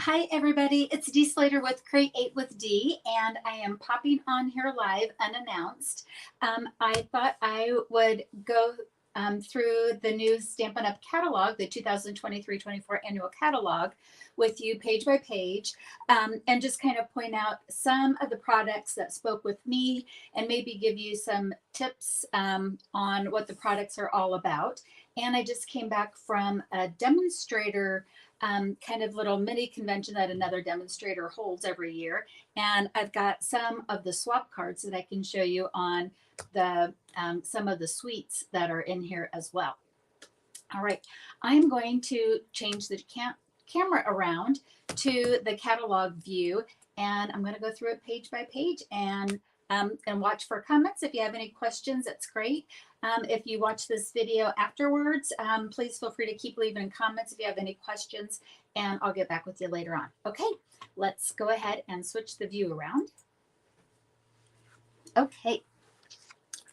Hi, everybody. It's Dee Slater with Create with Dee, and I am popping on here live unannounced. I thought I would go through the new Stampin' Up! Catalog, the 2023-24 annual catalog, with you page by page, and just kind of point out some of the products that spoke with me and maybe give you some tips on what the products are all about. And I just came back from a demonstrator kind of little mini convention that another demonstrator holds every year. And I've got some of the swap cards that I can show you on the some of the suites that are in here as well. All right, I'm going to change the camera around to the catalog view, and I'm going to go through it page by page and watch for comments. If you have any questions, that's great. If you watch this video afterwards, please feel free to keep leaving comments if you have any questions, and I'll get back with you later on. Okay, let's go ahead and switch the view around. Okay.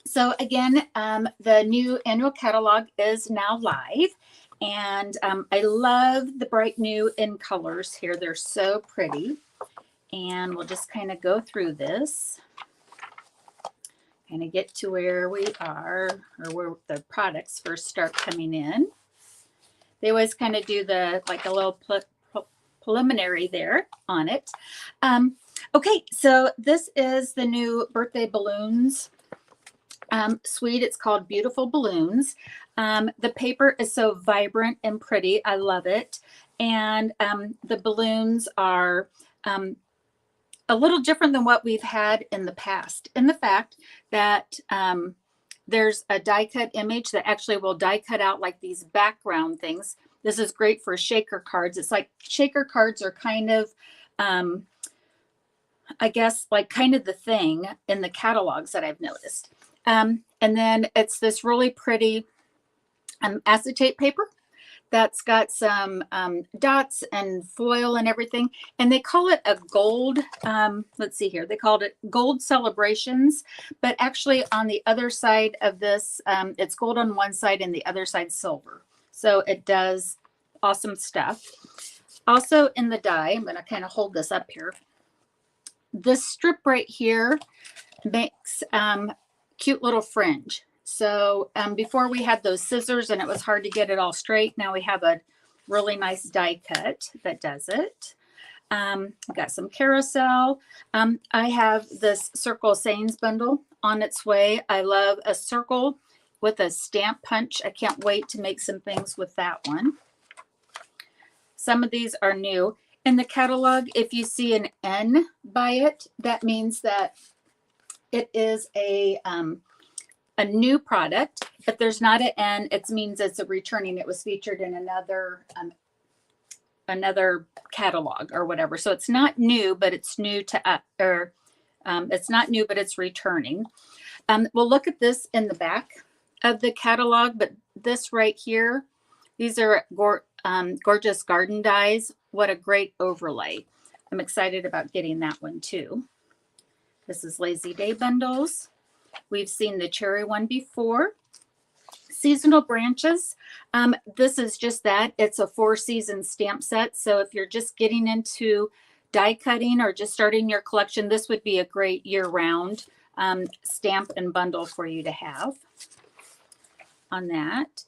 So again, the new annual catalog is now live, and I love the bright new in colors here. They're so pretty, and we'll just kind of go through this, kind of get to where we are, or where the products first start coming in. They always kind of do like a little preliminary there on it. Okay, so this is the new birthday balloons suite. It's called Beautiful Balloons. The paper is so vibrant and pretty. I love it. And the balloons are a little different than what we've had in the past, in the fact that there's a die cut image that actually will die cut out like these background things. This is great for shaker cards. It's like shaker cards are kind of, I guess, like kind of the thing in the catalogs that I've noticed. And then it's this really pretty acetate paper that's got some dots and foil and everything. And they call it a gold, let's see here, they called it Gold Celebrations. But actually on the other side of this, it's gold on one side and the other side silver. So it does awesome stuff. Also in the die, I'm going to kind of hold this up here. This strip right here makes cute little fringe. So before we had those scissors and it was hard to get it all straight. Now we have a really nice die cut that does it. We've got some carousel. I have this circle sayings bundle on its way. I love a circle with a stamp punch. I can't wait to make some things with that one. Some of these are new. In the catalog, if you see an N by it, that means that it is a new product. If there's not an N, it means it's a returning. It was featured in another catalog or whatever. So it's not new, but it's new to it's not new, but it's returning. We'll look at this in the back of the catalog, but this right here, these are gorgeous garden dies. What a great overlay. I'm excited about getting that one too. This is Lazy Day bundles. We've seen the cherry one before. Seasonal branches. This is just that. It's a 4-season stamp set. So if you're just getting into die cutting or just starting your collection, this would be a great year-round stamp and bundle for you to have on that.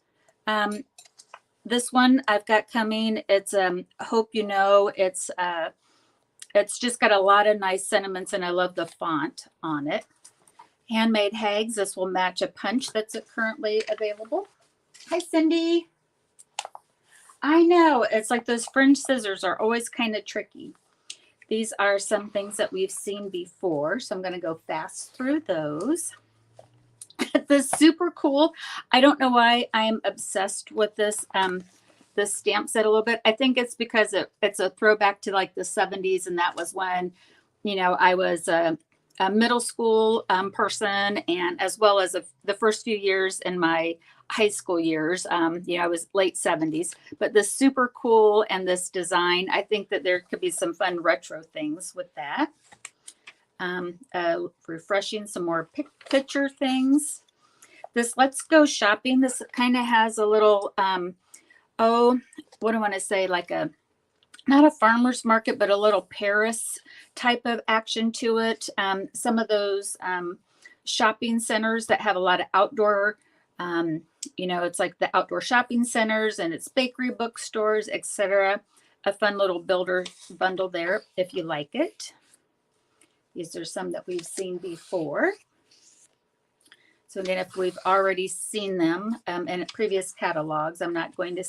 This one I've got coming. It's Hope You Know. It's just got a lot of nice sentiments, and I love the font on it. Handmade Hags. This will match a punch that's currently available. Hi, Cindy. I know. It's like those fringe scissors are always kind of tricky. These are some things that we've seen before, so I'm going to go fast through those. This super cool. I don't know why I'm obsessed with this this stamp set a little bit. I think it's because it's a throwback to like the 70s, and that was when, you know, I was a middle school person, and as well as the first few years in my high school years. You know, I was late 70s, but this super cool and this design, I think that there could be some fun retro things with that. Refreshing, some more picture things. This Let's Go Shopping, this kind of has a little, oh, what do I want to say, like a not a farmer's market, but a little Paris type of action to it. Some of those shopping centers that have a lot of outdoor, it's like the outdoor shopping centers, and it's bakery, bookstores, etc. A fun little builder bundle there if you like it. These are some that we've seen before. So again, if we've already seen them in previous catalogs, I'm not going to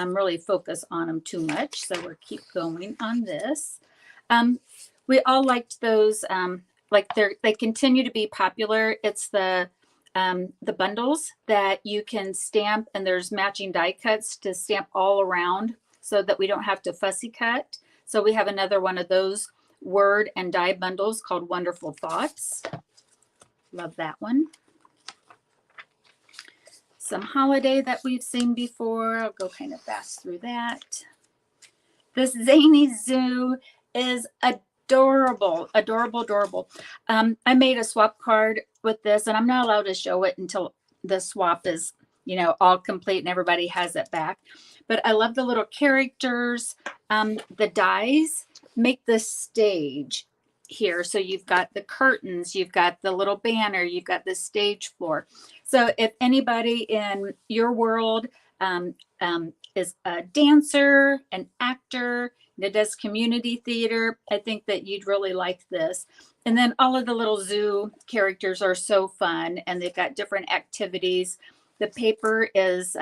really focus on them too much. So we'll keep going on this. We all liked those, they continue to be popular. It's the bundles that you can stamp, and there's matching die cuts to stamp all around so that we don't have to fussy cut. So we have another one of those word and die bundles called Wonderful Thoughts. Love that one. Some holiday that we've seen before. I'll go kind of fast through that. This Zany Zoo is adorable, adorable, adorable. I made a swap card with this, and I'm not allowed to show it until the swap is, all complete and everybody has it back. But I love the little characters. The dies make the stage here. So you've got the curtains, you've got the little banner, you've got the stage floor. So if anybody in your world is a dancer, an actor, that does community theater, I think that you'd really like this. And then all of the little zoo characters are so fun, and they've got different activities. The paper is,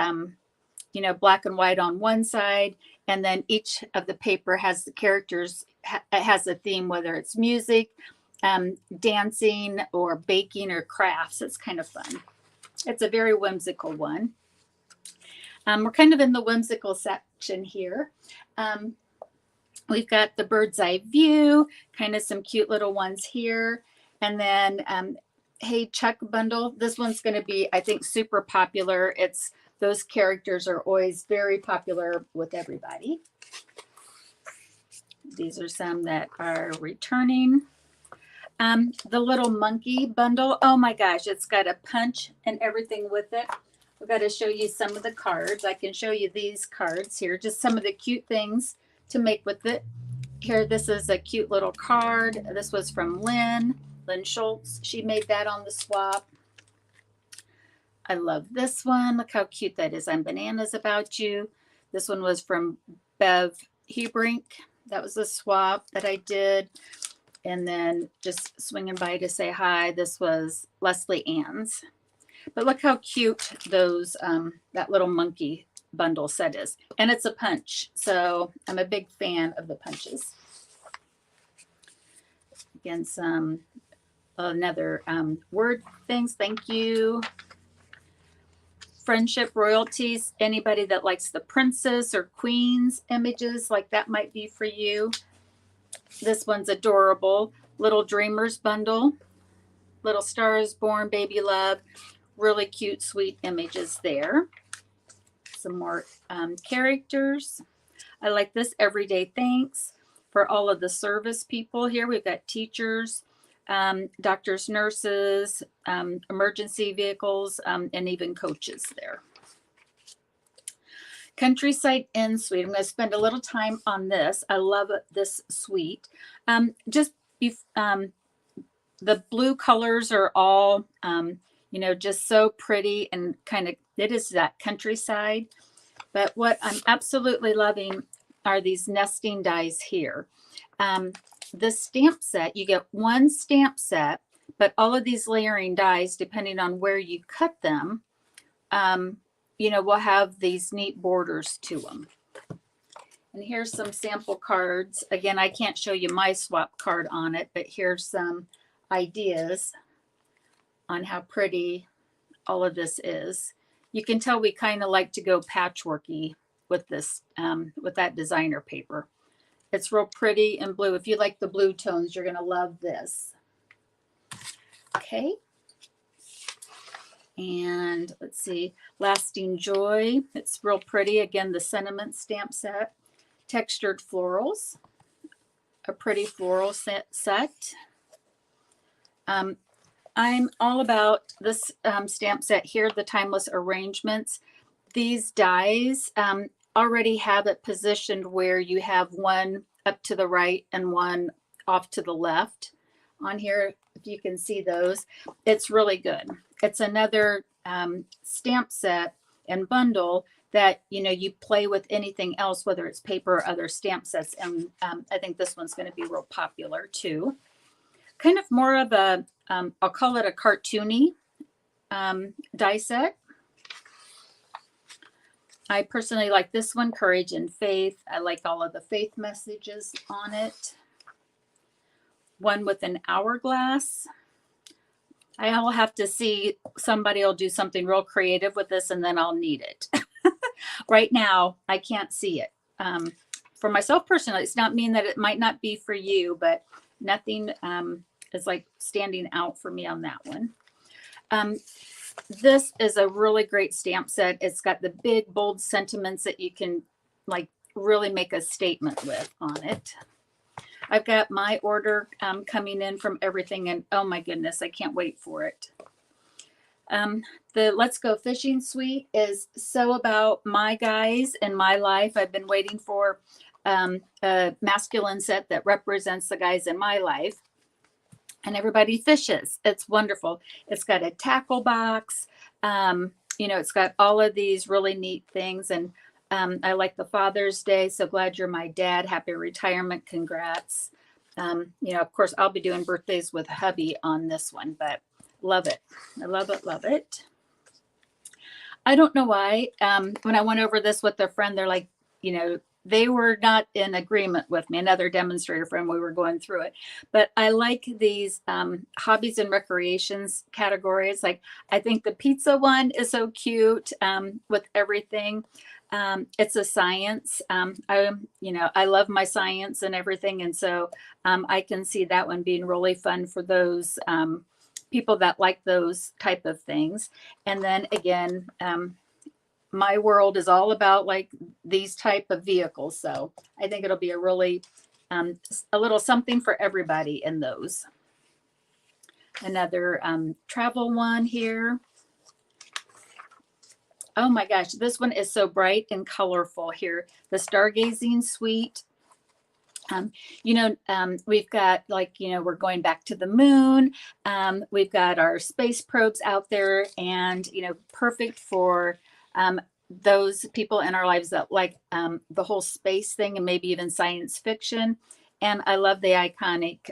black and white on one side, and then each of the paper has the characters, has a theme, whether it's music, dancing, or baking, or crafts. It's kind of fun. It's a very whimsical one. We're kind of in the whimsical section here. We've got the bird's eye view, kind of some cute little ones here. And then Hey Chuck bundle. This one's going to be, I think, super popular. Those characters are always very popular with everybody. These are some that are returning. The little monkey bundle. Oh my gosh, it's got a punch and everything with it. I've got to show you some of the cards. I can show you these cards here, just some of the cute things to make with it. Here, this is a cute little card. This was from Lynn Schultz. She made that on the swap. I love this one. Look how cute that is. I'm Bananas About You. This one was from Bev Hebrink. That was a swap that I did. And then just swinging by to say hi. This was Leslie Ann's. But look how cute those that little monkey bundle set is. And it's a punch. So I'm a big fan of the punches. Again, some another word things. Thank you. Friendship royalties. Anybody that likes the princess or queen's images, like that might be for you. This one's adorable. Little Dreamers bundle. Little Star is Born, Baby Love. Really cute, sweet images there. Some more characters. I like this Everyday Thanks for all of the service people here. We've got teachers, doctors, nurses, emergency vehicles, and even coaches there. Countryside Inn Suite. I'm going to spend a little time on this. I love this suite. The blue colors are all, just so pretty and kind of, it is that countryside. But what I'm absolutely loving are these nesting dies here. The stamp set, you get one stamp set, but all of these layering dies, depending on where you cut them, will have these neat borders to them. And here's some sample cards. Again, I can't show you my swap card on it, but here's some ideas on how pretty all of this is. You can tell we kind of like to go patchworky with this, with that designer paper. It's real pretty and blue. If you like the blue tones, you're going to love this. Okay. And let's see, Lasting Joy. It's real pretty. Again, the sentiment stamp set. Textured florals. A pretty floral set. I'm all about this stamp set here, the Timeless Arrangements. These dies already have it positioned where you have one up to the right and one off to the left on here. If you can see those, it's really good. It's another stamp set and bundle that, you know, you play with anything else, whether it's paper or other stamp sets. And I think this one's going to be real popular too. Kind of more of a, I'll call it a cartoony die set. I personally like this one, Courage and Faith. I like all of the faith messages on it. One with an hourglass. I'll have to see, somebody will do something real creative with this and then I'll need it. Right now, I can't see it. For myself personally, it's not mean that it might not be for you, but nothing is like standing out for me on that one. This is a really great stamp set. It's got the big, bold sentiments that you can like really make a statement with on it. I've got my order coming in from everything, and oh my goodness, I can't wait for it. The Let's Go Fishing Suite is so about my guys in my life. I've been waiting for a masculine set that represents the guys in my life. And everybody fishes. It's wonderful. It's got a tackle box. You know, it's got all of these really neat things. And I like the Father's Day. So glad you're my dad. Happy retirement. Congrats. You know, of course, I'll be doing birthdays with hubby on this one, but love it. I love it. Love it. I don't know why. When I went over this with a friend, they're like, you know, they were not in agreement with me, another demonstrator friend, we were going through it. But I like these hobbies and recreations categories. Like, I think the pizza one is so cute with everything. It's a science. I love my science and everything. And so I can see that one being really fun for those people that like those type of things. And then again, my world is all about like these type of vehicles. So I think it'll be a really, a little something for everybody in those. Another travel one here. Oh my gosh, this one is so bright and colorful here. The Stargazing Suite. We've got like, you know, we're going back to the moon. We've got our space probes out there and, you know, perfect for those people in our lives that like the whole space thing and maybe even science fiction. And I love the iconic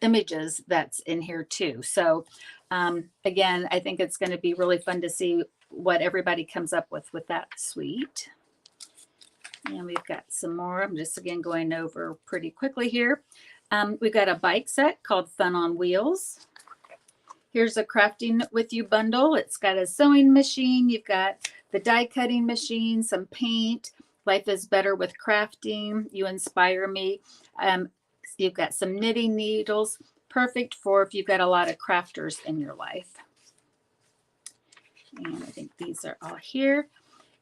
images that's in here too. So again, I think it's going to be really fun to see what everybody comes up with that suite. And we've got some more. I'm just again going over pretty quickly here. We've got a bike set called Fun on Wheels. Here's a crafting with you bundle. It's got a sewing machine. You've got the die cutting machine, some paint. Life is better with crafting. You inspire me. You've got some knitting needles. Perfect for if you've got a lot of crafters in your life. And I think these are all here.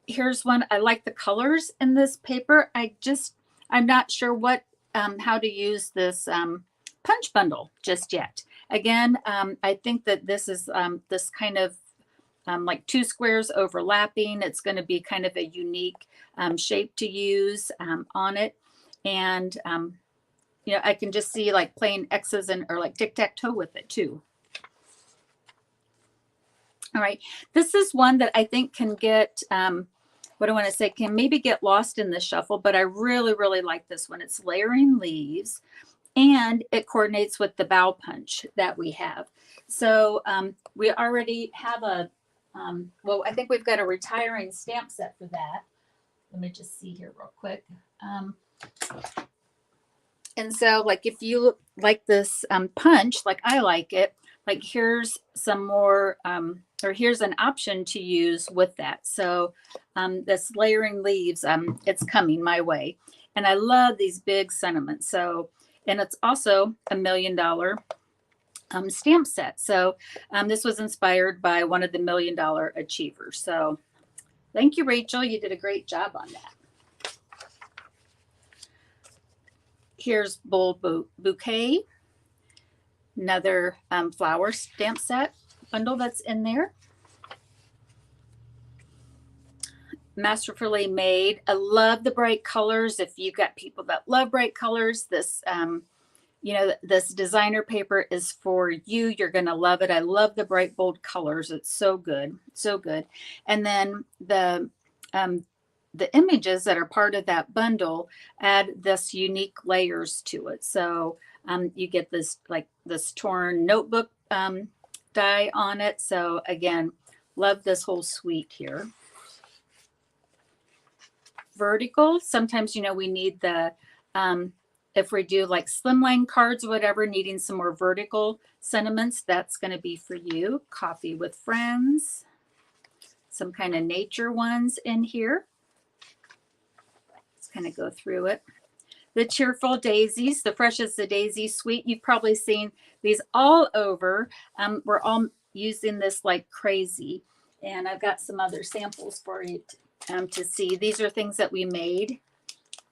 Here's one. I like the colors in this paper. I'm not sure how to use this punch bundle just yet. Again, I think that this is this kind of like two squares overlapping. It's going to be kind of a unique shape to use on it. And, you know, I can just see like playing X's or like tic-tac-toe with it too. All right. This is one that I think can get, what I want to say, can maybe get lost in the shuffle, but I really, really like this one. It's layering leaves. And it coordinates with the bow punch that we have. So we already have I think we've got a retiring stamp set for that. Let me just see here real quick. And so like if you like this punch, like I like it, like here's some more, or here's an option to use with that. So this layering leaves, it's coming my way. And I love these big sentiments. So, and it's also $1 million stamp set. So this was inspired by one of the $1 Million Achievers. So thank you, Rachel. You did a great job on that. Here's Bold Bouquet, another flower stamp set bundle that's in there. masterfully made. I love the bright colors. If you've got people that love bright colors, this this designer paper is for you. You're going to love it. I love the bright, bold colors. It's so good. So good. And then the images that are part of that bundle add this unique layers to it. So you get this like this torn notebook die on it. So again, love this whole suite here. Vertical. Sometimes, we need the, if we do like slimline cards or whatever, needing some more vertical sentiments, that's going to be for you. Coffee with Friends. Some kind of nature ones in here. Let's kind of go through it. The Cheerful Daisies, the Fresh as the Daisy suite. You've probably seen these all over. We're all using this like crazy. And I've got some other samples for you to see. These are things that we made,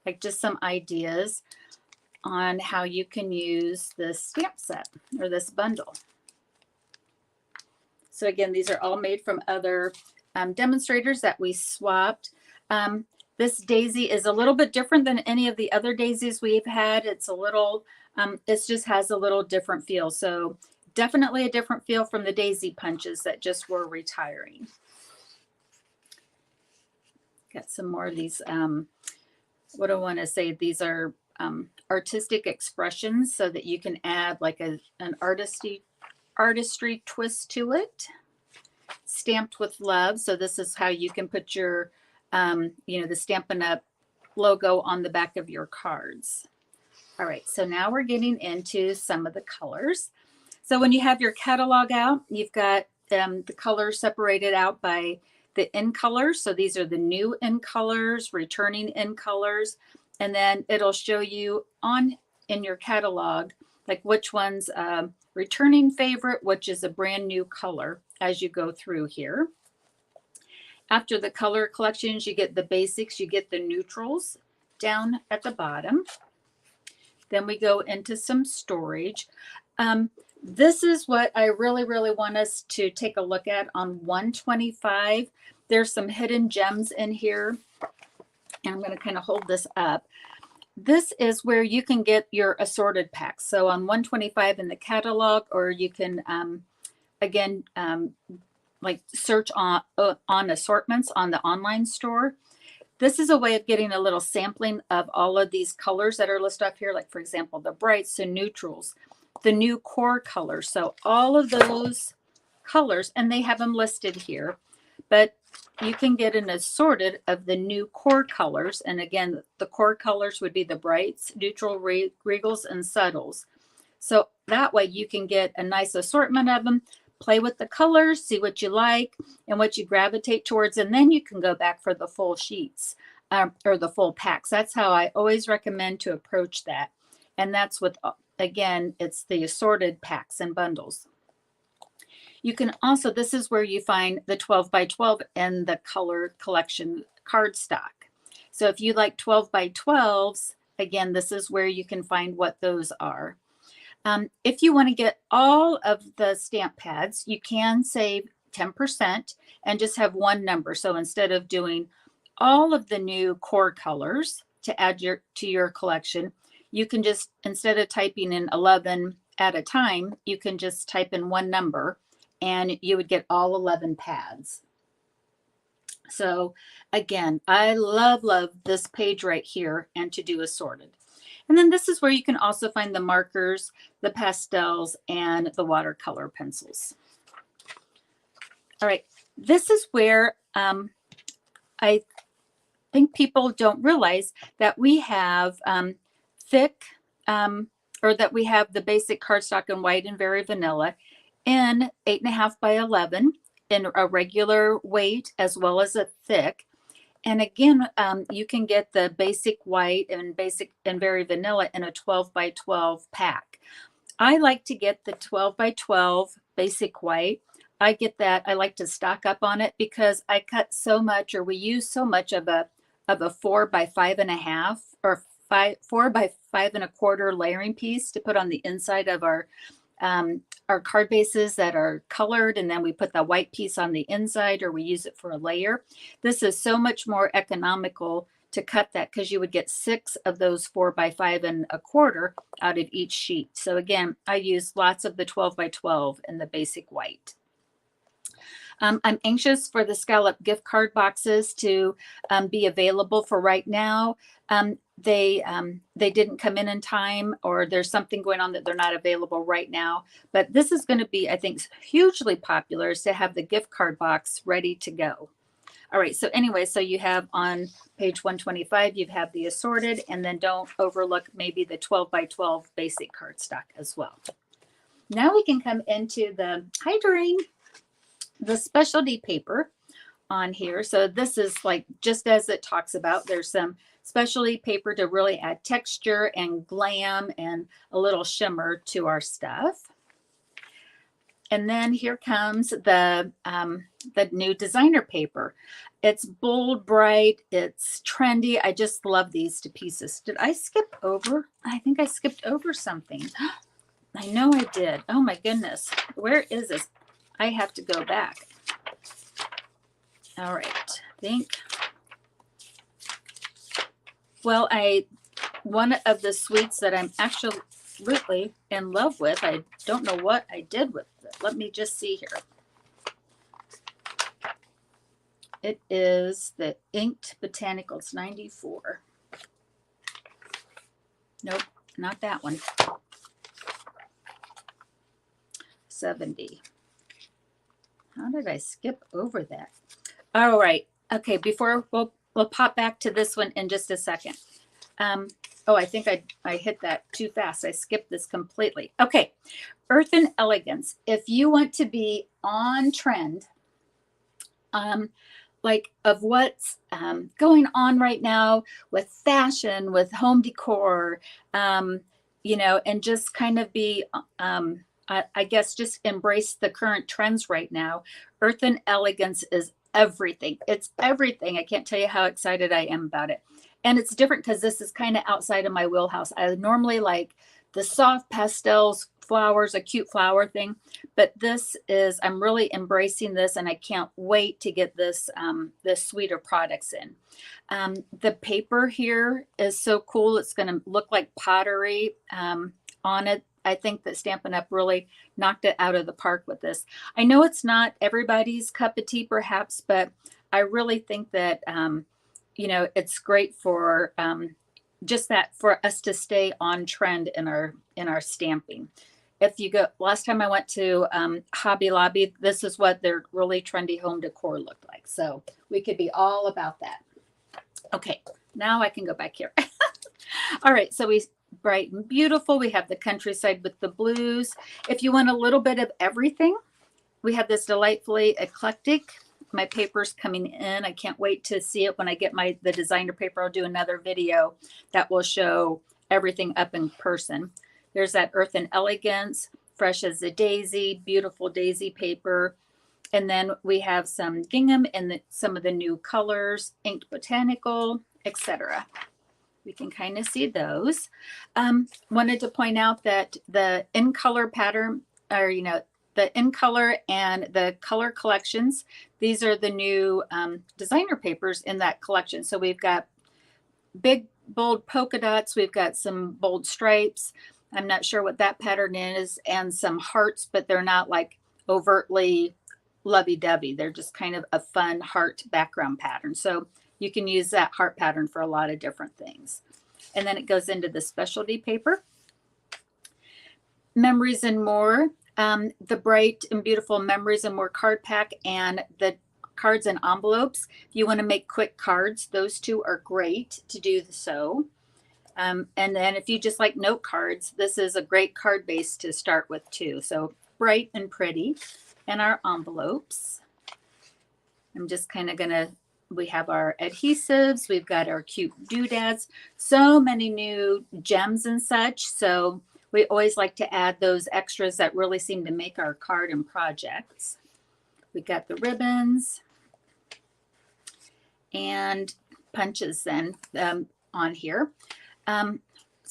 like just some ideas on how you can use this stamp set or this bundle. So again, these are all made from other demonstrators that we swapped. This daisy is a little bit different than any of the other daisies we've had. It's a little, it just has a little different feel. So definitely a different feel from the daisy punches that just were retiring. Got some more of these, what do I want to say? These are artistic expressions so that you can add like an artistry twist to it. Stamped with Love. So this is how you can put your the Stampin' UP logo on the back of your cards. All right, so now we're getting into some of the colors. So when you have your catalog out, you've got the colors separated out by the in colors. So these are the new in colors, returning in colors, and then it'll show you in your catalog like which one's returning favorite, which is a brand new color as you go through here. After the color collections, you get the basics, you get the neutrals down at the bottom. Then we go into some storage. This is what I really, really want us to take a look at on 125. There's some hidden gems in here. And I'm going to kind of hold this up. This is where you can get your assorted packs. So on 125 in the catalog, or you can, like search on assortments on the online store. This is a way of getting a little sampling of all of these colors that are listed up here. Like for example, the brights and neutrals, the new core colors. So all of those colors, and they have them listed here, but you can get an assorted of the new core colors. And again, the core colors would be the brights, neutral, regals, and subtles. So that way you can get a nice assortment of them, play with the colors, see what you like and what you gravitate towards, and then you can go back for the full sheets or the full packs. That's how I always recommend to approach that. And that's with, again, it's the assorted packs and bundles. You can also, this is where you find the 12 by 12 and the color collection cardstock. So if you like 12 by 12s, again, this is where you can find what those are. If you want to get all of the stamp pads, you can save 10% and just have one number. So instead of doing all of the new core colors to add to your collection, you can just, instead of typing in 11 at a time, you can just type in one number and you would get all 11 pads. So again, I love this page right here and to do assorted. And then this is where you can also find the markers, the pastels, and the watercolor pencils. All right, this is where I think people don't realize that we have thick, or that we have the basic cardstock in white and very vanilla in 8.5 by 11 in a regular weight as well as a thick. And again, you can get the basic white and basic and very vanilla in a 12 by 12 pack. I like to get the 12 by 12 basic white. I get that. I like to stock up on it because I cut so much, or we use so much of a 4 by 5.5 or 4 by 5.25 layering piece to put on the inside of our our card bases that are colored, and then we put the white piece on the inside, or we use it for a layer. This is so much more economical to cut that, because you would get 6 of those 4 by 5 and a quarter out of each sheet. So again, I use lots of the 12 by 12 in the basic white. I'm anxious for the scallop gift card boxes to be available for right now. They didn't come in time, or there's something going on that they're not available right now. But this is going to be, I think, hugely popular, is to have the gift card box ready to go. All right, so anyway, so you have on page 125, you have the assorted, and then don't overlook maybe the 12 by 12 basic cardstock as well. Now we can come into the the specialty paper on here. So this is like, just as it talks about, there's some specialty paper to really add texture and glam and a little shimmer to our stuff. And then here comes the new designer paper. It's bold, bright, it's trendy. I just love these to pieces. Did I skip over? I think I skipped over something. I know I did. Oh my goodness. Where is this? I have to go back. All right. I think. Well, one of the sweets that I'm absolutely in love with, I don't know what I did with it. Let me just see here. It is the Inked Botanicals 94. Nope, not that one. 70. How did I skip over that? All right. Okay, before we'll pop back to this one in just a second. Oh, I think I hit that too fast. I skipped this completely. Okay, Earth and Elegance. If you want to be on trend, like of what's going on right now with fashion, with home decor, you know, and just kind of be, I guess, just embrace the current trends right now. Earth and Elegance is everything. It's everything. I can't tell you how excited I am about it. And it's different because this is kind of outside of my wheelhouse. I normally like the soft pastels, flowers, a cute flower thing. But this is, I'm really embracing this, and I can't wait to get this, this suite of products in. The paper here is so cool. It's going to look like pottery on it. I think that Stampin' Up! Really knocked it out of the park with this. I know it's not everybody's cup of tea, perhaps, but I really think that, you know, it's great for just that, for us to stay on trend in our stamping. If you go, last time I went to Hobby Lobby, this is what their really trendy home decor looked like. So we could be all about that. Okay, now I can go back here. All right, so we bright and beautiful. We have the countryside with the blues. If you want a little bit of everything, we have this delightfully eclectic. My paper's coming in. I can't wait to see it when I get the designer paper. I'll do another video that will show everything up in person. There's that Earth and Elegance, fresh as a daisy, beautiful daisy paper. And then we have some gingham and some of the new colors, Inked Botanical, etc. We can kind of see those. Wanted to point out that the in color pattern, or, you know, the in color and the color collections, these are the new designer papers in that collection. So we've got big, bold polka dots. We've got some bold stripes. I'm not sure what that pattern is, and some hearts, but they're not like overtly lovey-dovey. They're just kind of a fun heart background pattern. So you can use that heart pattern for a lot of different things. And then it goes into the specialty paper. Memories and More, the bright and beautiful Memories and More card pack, and the cards and envelopes. If you want to make quick cards, those two are great to do so. And then if you just like note cards, this is a great card base to start with too. So bright and pretty. And our envelopes. I'm just kind of going to, we have our adhesives. We've got our cute doodads. So many new gems and such. So we always like to add those extras that really seem to make our card and projects. We got the ribbons and punches then on here.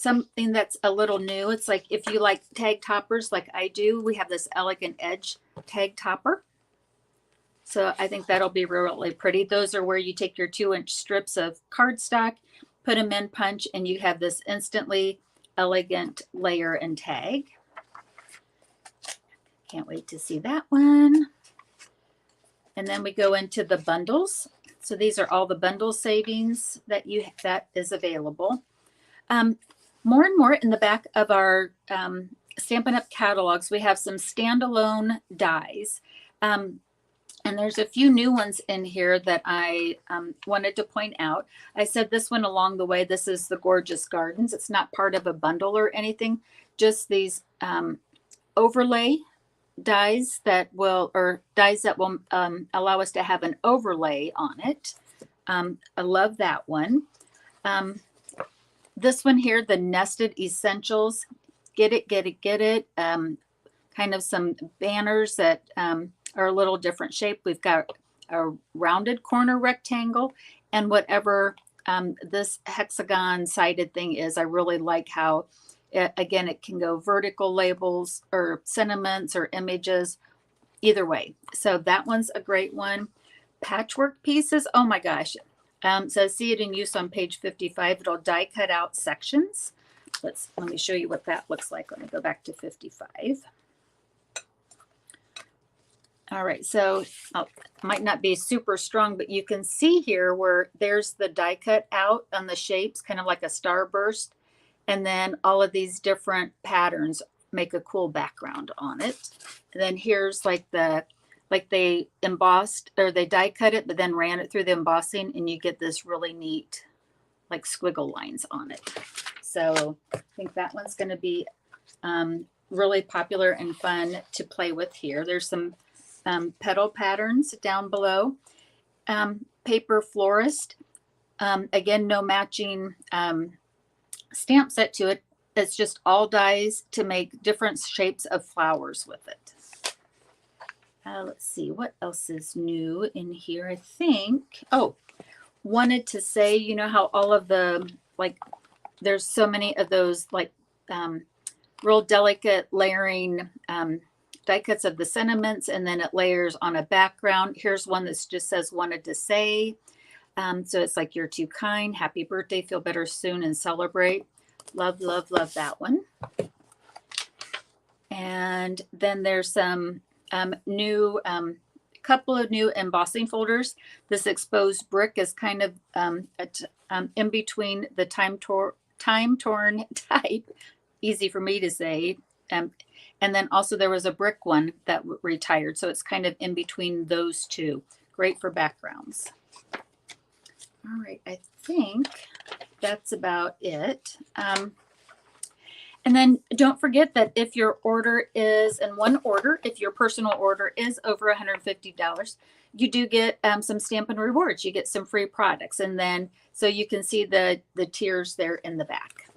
something that's a little new. It's like if you like tag toppers like I do, we have this Elegant Edge tag topper. So I think that'll be really pretty. Those are where you take your 2-inch strips of cardstock, put them in punch, and you have this instantly elegant layer and tag. Can't wait to see that one. And then we go into the bundles. So these are all the bundle savings that is available. More and more in the back of our Stampin' Up! Catalogs, we have some standalone dies. And there's a few new ones in here that I wanted to point out. I said this one along the way. This is the Gorgeous Gardens. It's not part of a bundle or anything, just these overlay dies that will allow us to have an overlay on it. I love that one. This one here, the Nested Essentials. Get it, get it, get it. Kind of some banners that are a little different shape. We've got a rounded corner rectangle and whatever this hexagon sided thing is. I really like how, again, it can go vertical labels or sentiments or images, either way. So that one's a great one. Patchwork pieces. Oh my gosh. So see it in use on page 55. It'll die cut out sections. Let me show you what that looks like. Let me go back to 55. All right, so it might not be super strong, but you can see here where there's the die cut out on the shapes, kind of like a starburst. And then all of these different patterns make a cool background on it. And then here's like they embossed or they die cut it, but then ran it through the embossing and you get this really neat like squiggle lines on it. So I think that one's going to be really popular and fun to play with here. There's some petal patterns down below. Paper Florist. Again, no matching stamp set to it. It's just all dies to make different shapes of flowers with it. Let's see, what else is new in here? I think, wanted to say, you know how all of the, like, there's so many of those, like, real delicate layering die cuts of the sentiments, and then it layers on a background. Here's one that just says wanted to say. So it's like, you're too kind, happy birthday, feel better soon, and celebrate. Love, love, love that one. And then there's some new, couple of new embossing folders. This exposed brick is kind of in between the time-torn type, easy for me to say. And then also there was a brick one that retired. So it's kind of in between those two. Great for backgrounds. All right, I think that's about it. And then don't forget that if your order is in one order, if your personal order is over $150, you do get some Stampin' Rewards. You get some free products. And then, so you can see the tiers there in the back.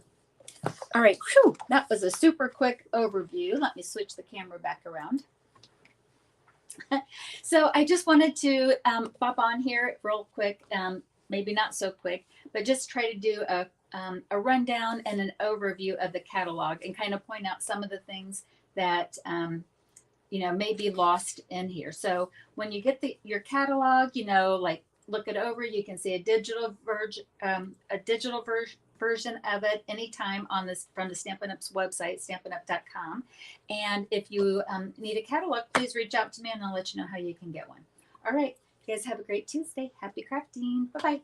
All right, whew, that was a super quick overview. Let me switch the camera back around. So I just wanted to pop on here real quick, maybe not so quick, but just try to do a rundown and an overview of the catalog and kind of point out some of the things that you know, may be lost in here. So when you get your catalog, you know, like look it over, you can see a digital version of it anytime on this from the Stampin' Up's website, stampinup.com. And if you need a catalog, please reach out to me and I'll let you know how you can get one. All right, you guys have a great Tuesday. Happy crafting. Bye-bye.